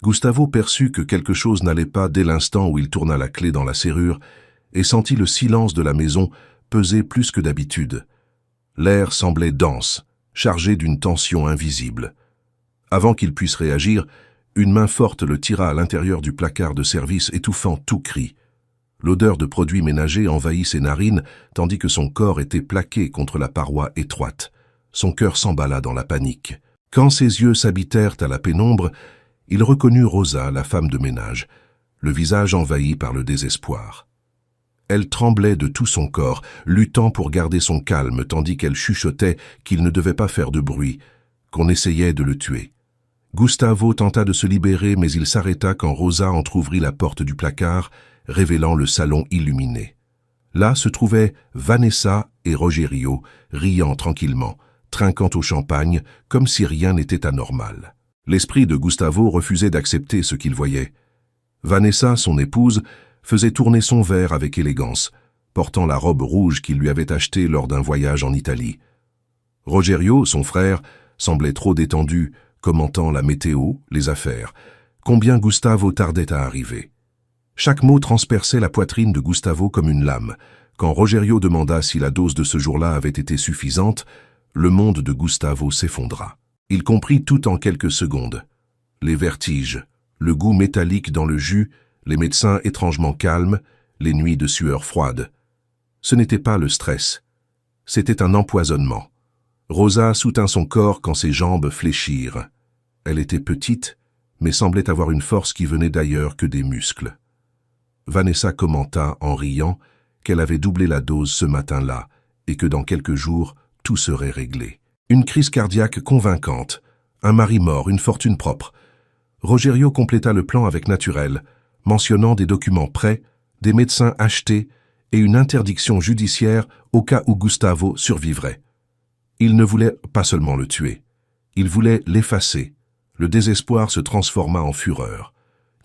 Gustavo perçut que quelque chose n'allait pas dès l'instant où il tourna la clé dans la serrure et sentit le silence de la maison peser plus que d'habitude. L'air semblait dense, chargé d'une tension invisible. Avant qu'il puisse réagir, une main forte le tira à l'intérieur du placard de service, étouffant tout cri. L'odeur de produits ménagers envahit ses narines, tandis que son corps était plaqué contre la paroi étroite. Son cœur s'emballa dans la panique. Quand ses yeux s'habitèrent à la pénombre, il reconnut Rosa, la femme de ménage, le visage envahi par le désespoir. Elle tremblait de tout son corps, luttant pour garder son calme, tandis qu'elle chuchotait qu'il ne devait pas faire de bruit, qu'on essayait de le tuer. Gustavo tenta de se libérer, mais il s'arrêta quand Rosa entr'ouvrit la porte du placard, révélant le salon illuminé. Là se trouvaient Vanessa et Rogerio, riant tranquillement, trinquant au champagne, comme si rien n'était anormal. L'esprit de Gustavo refusait d'accepter ce qu'il voyait. Vanessa, son épouse, faisait tourner son verre avec élégance, portant la robe rouge qu'il lui avait achetée lors d'un voyage en Italie. Rogerio, son frère, semblait trop détendu, commentant la météo, les affaires. Combien Gustavo tardait à arriver. Chaque mot transperçait la poitrine de Gustavo comme une lame. Quand Rogerio demanda si la dose de ce jour-là avait été suffisante, le monde de Gustavo s'effondra. Il comprit tout en quelques secondes. Les vertiges, le goût métallique dans le jus, les médecins étrangement calmes, les nuits de sueur froide. Ce n'était pas le stress. C'était un empoisonnement. Rosa soutint son corps quand ses jambes fléchirent. Elle était petite, mais semblait avoir une force qui venait d'ailleurs que des muscles. Vanessa commenta, en riant, qu'elle avait doublé la dose ce matin-là et que dans quelques jours, tout serait réglé. Une crise cardiaque convaincante, un mari mort, une fortune propre. Rogerio compléta le plan avec naturel, mentionnant des documents prêts, des médecins achetés et une interdiction judiciaire au cas où Gustavo survivrait. Il ne voulait pas seulement le tuer, il voulait l'effacer. Le désespoir se transforma en fureur.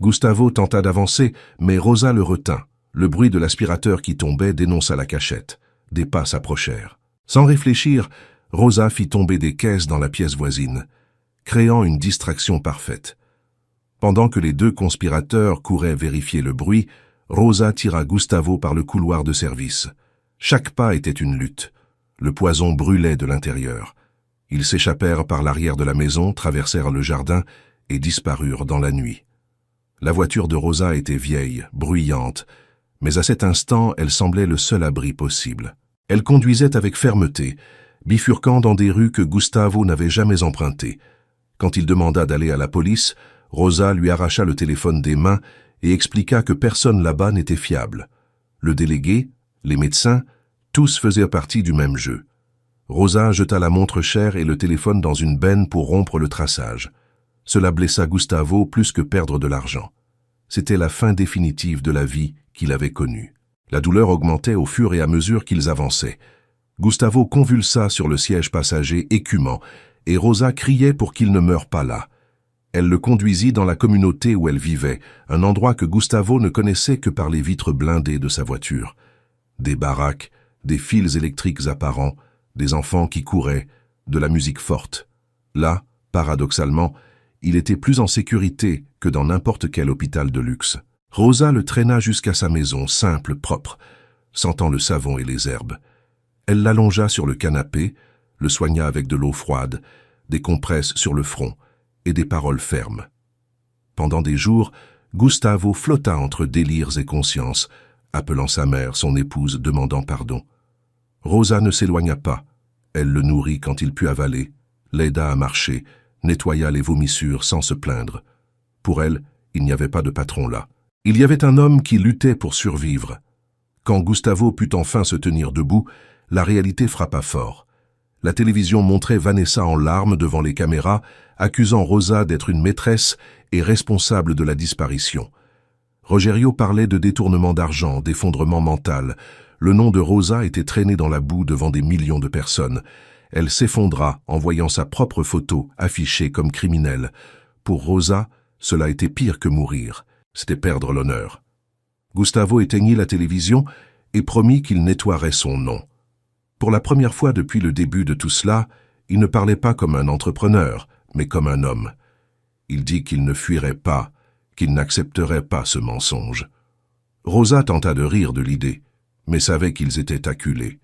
Gustavo tenta d'avancer, mais Rosa le retint. Le bruit de l'aspirateur qui tombait dénonça la cachette. Des pas s'approchèrent. Sans réfléchir, Rosa fit tomber des caisses dans la pièce voisine, créant une distraction parfaite. Pendant que les deux conspirateurs couraient vérifier le bruit, Rosa tira Gustavo par le couloir de service. Chaque pas était une lutte. Le poison brûlait de l'intérieur. Ils s'échappèrent par l'arrière de la maison, traversèrent le jardin et disparurent dans la nuit. La voiture de Rosa était vieille, bruyante, mais à cet instant, elle semblait le seul abri possible. Elle conduisait avec fermeté, bifurquant dans des rues que Gustavo n'avait jamais empruntées. Quand il demanda d'aller à la police, Rosa lui arracha le téléphone des mains et expliqua que personne là-bas n'était fiable. Le délégué, les médecins, tous faisaient partie du même jeu. Rosa jeta la montre chère et le téléphone dans une benne pour rompre le traçage. Cela blessa Gustavo plus que perdre de l'argent. C'était la fin définitive de la vie qu'il avait connue. La douleur augmentait au fur et à mesure qu'ils avançaient. Gustavo convulsa sur le siège passager écumant, et Rosa criait pour qu'il ne meure pas là. Elle le conduisit dans la communauté où elle vivait, un endroit que Gustavo ne connaissait que par les vitres blindées de sa voiture. Des baraques, des fils électriques apparents, des enfants qui couraient, de la musique forte. Là, paradoxalement, il était plus en sécurité que dans n'importe quel hôpital de luxe. Rosa le traîna jusqu'à sa maison, simple, propre, sentant le savon et les herbes. Elle l'allongea sur le canapé, le soigna avec de l'eau froide, des compresses sur le front et des paroles fermes. Pendant des jours, Gustavo flotta entre délires et conscience, appelant sa mère, son épouse, demandant pardon. Rosa ne s'éloigna pas. Elle le nourrit quand il put avaler, l'aida à marcher, nettoya les vomissures sans se plaindre. Pour elle, il n'y avait pas de patron là. Il y avait un homme qui luttait pour survivre. Quand Gustavo put enfin se tenir debout, la réalité frappa fort. La télévision montrait Vanessa en larmes devant les caméras, accusant Rosa d'être une maîtresse et responsable de la disparition. Rogerio parlait de détournement d'argent, d'effondrement mental. Le nom de Rosa était traîné dans la boue devant des millions de personnes. Elle s'effondra en voyant sa propre photo affichée comme criminelle. Pour Rosa, cela était pire que mourir. C'était perdre l'honneur. Gustavo éteignit la télévision et promit qu'il nettoierait son nom. Pour la première fois depuis le début de tout cela, il ne parlait pas comme un entrepreneur, mais comme un homme. Il dit qu'il ne fuirait pas, qu'il n'accepterait pas ce mensonge. Rosa tenta de rire de l'idée, mais savait qu'ils étaient acculés.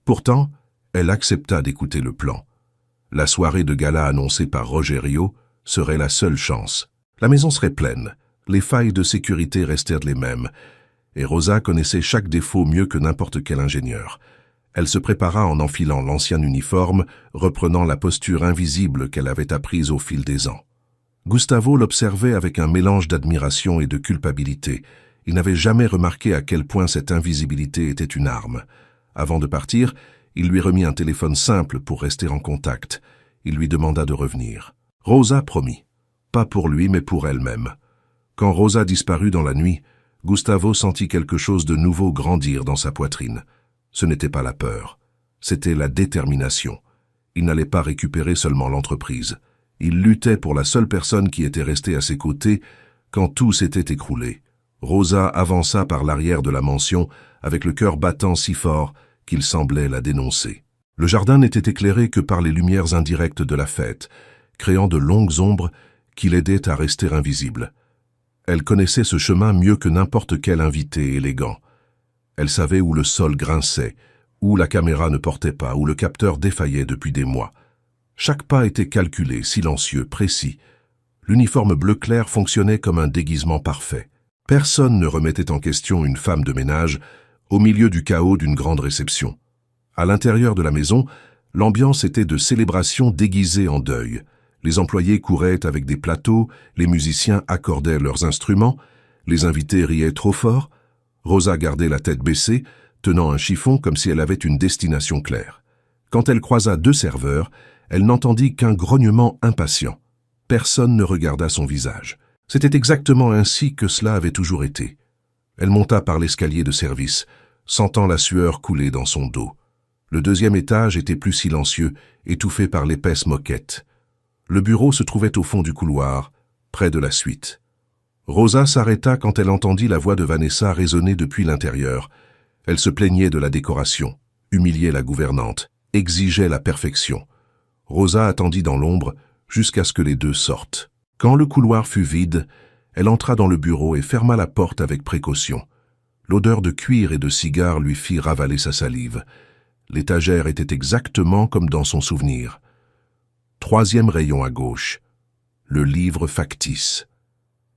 Pourtant, elle accepta d'écouter le plan. La soirée de gala annoncée par Rogerio serait la seule chance. La maison serait pleine, les failles de sécurité restèrent les mêmes, et Rosa connaissait chaque défaut mieux que n'importe quel ingénieur. Elle se prépara en enfilant l'ancien uniforme, reprenant la posture invisible qu'elle avait apprise au fil des ans. Gustavo l'observait avec un mélange d'admiration et de culpabilité. Il n'avait jamais remarqué à quel point cette invisibilité était une arme. Avant de partir, il lui remit un téléphone simple pour rester en contact. Il lui demanda de revenir. Rosa promit. Pas pour lui, mais pour elle-même. Quand Rosa disparut dans la nuit, Gustavo sentit quelque chose de nouveau grandir dans sa poitrine. Ce n'était pas la peur, c'était la détermination. Il n'allait pas récupérer seulement l'entreprise. Il luttait pour la seule personne qui était restée à ses côtés quand tout s'était écroulé. Rosa avança par l'arrière de la mansion avec le cœur battant si fort qu'il semblait la dénoncer. Le jardin n'était éclairé que par les lumières indirectes de la fête, créant de longues ombres qui l'aidaient à rester invisible. Elle connaissait ce chemin mieux que n'importe quel invité élégant. Elle savait où le sol grinçait, où la caméra ne portait pas, où le capteur défaillait depuis des mois. Chaque pas était calculé, silencieux, précis. L'uniforme bleu clair fonctionnait comme un déguisement parfait. Personne ne remettait en question une femme de ménage au milieu du chaos d'une grande réception. À l'intérieur de la maison, l'ambiance était de célébration déguisée en deuil. Les employés couraient avec des plateaux, les musiciens accordaient leurs instruments, les invités riaient trop fort. Rosa gardait la tête baissée, tenant un chiffon comme si elle avait une destination claire. Quand elle croisa deux serveurs, elle n'entendit qu'un grognement impatient. Personne ne regarda son visage. C'était exactement ainsi que cela avait toujours été. Elle monta par l'escalier de service, sentant la sueur couler dans son dos. Le deuxième étage était plus silencieux, étouffé par l'épaisse moquette. Le bureau se trouvait au fond du couloir, près de la suite. Rosa s'arrêta quand elle entendit la voix de Vanessa résonner depuis l'intérieur. Elle se plaignait de la décoration, humiliait la gouvernante, exigeait la perfection. Rosa attendit dans l'ombre jusqu'à ce que les deux sortent. Quand le couloir fut vide, elle entra dans le bureau et ferma la porte avec précaution. L'odeur de cuir et de cigare lui fit ravaler sa salive. L'étagère était exactement comme dans son souvenir. Troisième rayon à gauche. Le livre factice.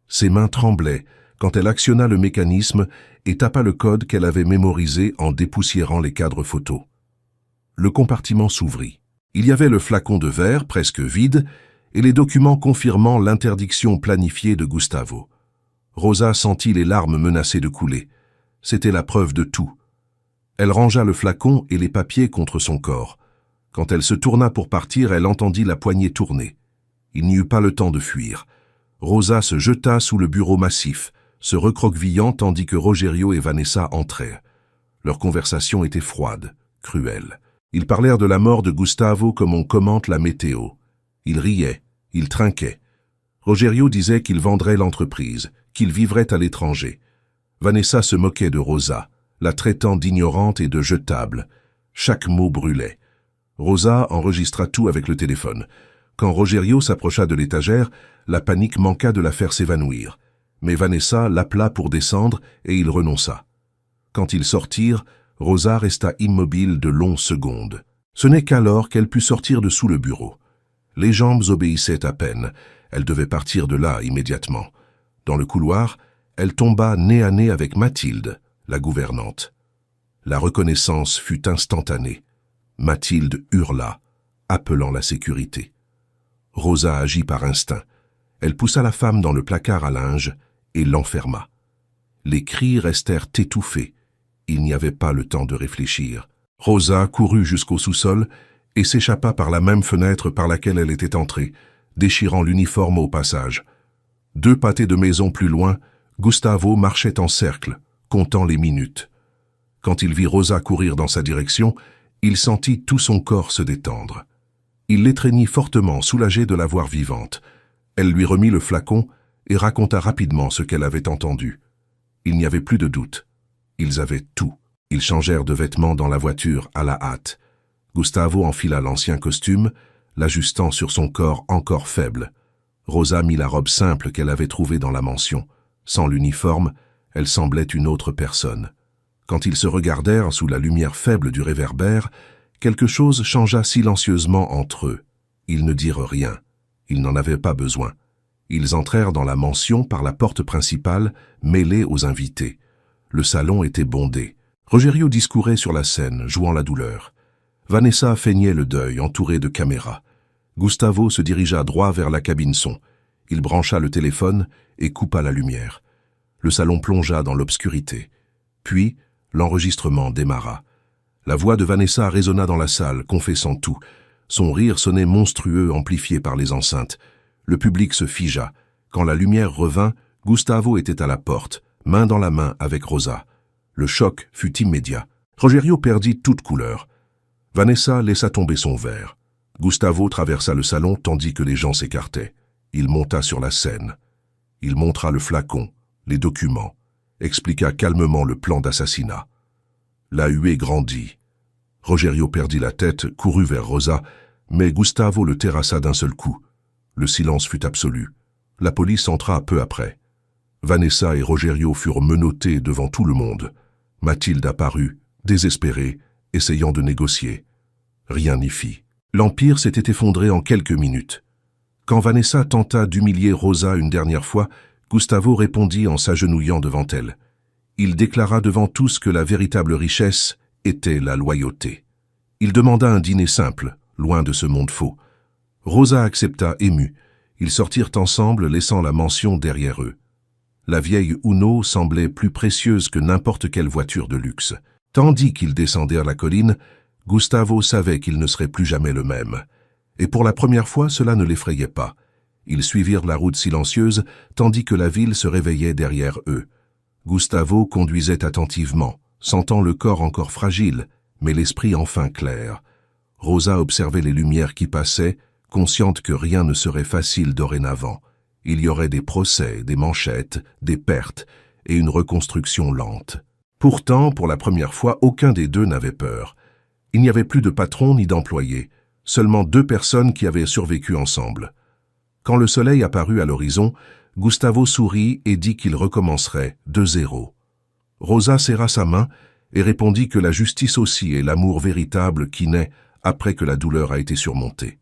Ses mains tremblaient quand elle actionna le mécanisme et tapa le code qu'elle avait mémorisé en dépoussiérant les cadres photos. Le compartiment s'ouvrit. Il y avait le flacon de verre, presque vide, et les documents confirmant l'interdiction planifiée de Gustavo. Rosa sentit les larmes menacées de couler. C'était la preuve de tout. Elle rangea le flacon et les papiers contre son corps. Quand elle se tourna pour partir, elle entendit la poignée tourner. Il n'y eut pas le temps de fuir. Rosa se jeta sous le bureau massif, se recroquevillant tandis que Rogerio et Vanessa entraient. Leur conversation était froide, cruelle. Ils parlèrent de la mort de Gustavo comme on commente la météo. Ils riaient, ils trinquaient. Rogerio disait qu'il vendrait l'entreprise, qu'il vivrait à l'étranger. Vanessa se moquait de Rosa, la traitant d'ignorante et de jetable. Chaque mot brûlait. Rosa enregistra tout avec le téléphone. Quand Rogerio s'approcha de l'étagère, la panique manqua de la faire s'évanouir. Mais Vanessa l'appela pour descendre et il renonça. Quand ils sortirent, Rosa resta immobile de longues secondes. Ce n'est qu'alors qu'elle put sortir de sous le bureau. Les jambes obéissaient à peine. Elle devait partir de là immédiatement. Dans le couloir, elle tomba nez à nez avec Mathilde, la gouvernante. La reconnaissance fut instantanée. Mathilde hurla, appelant la sécurité. Rosa agit par instinct. Elle poussa la femme dans le placard à linge et l'enferma. Les cris restèrent étouffés. Il n'y avait pas le temps de réfléchir. Rosa courut jusqu'au sous-sol et s'échappa par la même fenêtre par laquelle elle était entrée, déchirant l'uniforme au passage. 2 pâtés de maison plus loin, Gustavo marchait en cercle, comptant les minutes. Quand il vit Rosa courir dans sa direction, il sentit tout son corps se détendre. Il l'étreignit fortement, soulagé de la voir vivante. Elle lui remit le flacon et raconta rapidement ce qu'elle avait entendu. Il n'y avait plus de doute. Ils avaient tout. Ils changèrent de vêtements dans la voiture à la hâte. Gustavo enfila l'ancien costume, l'ajustant sur son corps encore faible. Rosa mit la robe simple qu'elle avait trouvée dans la mansion. Sans l'uniforme, elle semblait une autre personne. Quand ils se regardèrent sous la lumière faible du réverbère, quelque chose changea silencieusement entre eux. Ils ne dirent rien. Ils n'en avaient pas besoin. Ils entrèrent dans la mansion par la porte principale, mêlée aux invités. Le salon était bondé. Rogerio discourait sur la scène, jouant la douleur. Vanessa feignait le deuil, entourée de caméras. Gustavo se dirigea droit vers la cabine son. Il brancha le téléphone et coupa la lumière. Le salon plongea dans l'obscurité. Puis, l'enregistrement démarra. La voix de Vanessa résonna dans la salle, confessant tout. Son rire sonnait monstrueux, amplifié par les enceintes. Le public se figea. Quand la lumière revint, Gustavo était à la porte, main dans la main avec Rosa. Le choc fut immédiat. Rogerio perdit toute couleur. Vanessa laissa tomber son verre. Gustavo traversa le salon tandis que les gens s'écartaient. Il monta sur la scène. Il montra le flacon, les documents, expliqua calmement le plan d'assassinat. La huée grandit. Rogerio perdit la tête, courut vers Rosa, mais Gustavo le terrassa d'un seul coup. Le silence fut absolu. La police entra peu après. Vanessa et Rogerio furent menottés devant tout le monde. Mathilde apparut, désespérée, essayant de négocier. Rien n'y fit. L'empire s'était effondré en quelques minutes. Quand Vanessa tenta d'humilier Rosa une dernière fois, Gustavo répondit en s'agenouillant devant elle. Il déclara devant tous que la véritable richesse était la loyauté. Il demanda un dîner simple, loin de ce monde faux. Rosa accepta, émue. Ils sortirent ensemble, laissant la mansion derrière eux. La vieille Uno semblait plus précieuse que n'importe quelle voiture de luxe. Tandis qu'ils descendirent la colline, Gustavo savait qu'il ne serait plus jamais le même. Et pour la première fois, cela ne l'effrayait pas. Ils suivirent la route silencieuse, tandis que la ville se réveillait derrière eux. Gustavo conduisait attentivement, sentant le corps encore fragile, mais l'esprit enfin clair. Rosa observait les lumières qui passaient, consciente que rien ne serait facile dorénavant. Il y aurait des procès, des manchettes, des pertes et une reconstruction lente. Pourtant, pour la première fois, aucun des deux n'avait peur. Il n'y avait plus de patron ni d'employé, seulement deux personnes qui avaient survécu ensemble. Quand le soleil apparut à l'horizon, Gustavo sourit et dit qu'il recommencerait de zéro. Rosa serra sa main et répondit que la justice aussi est l'amour véritable qui naît après que la douleur a été surmontée.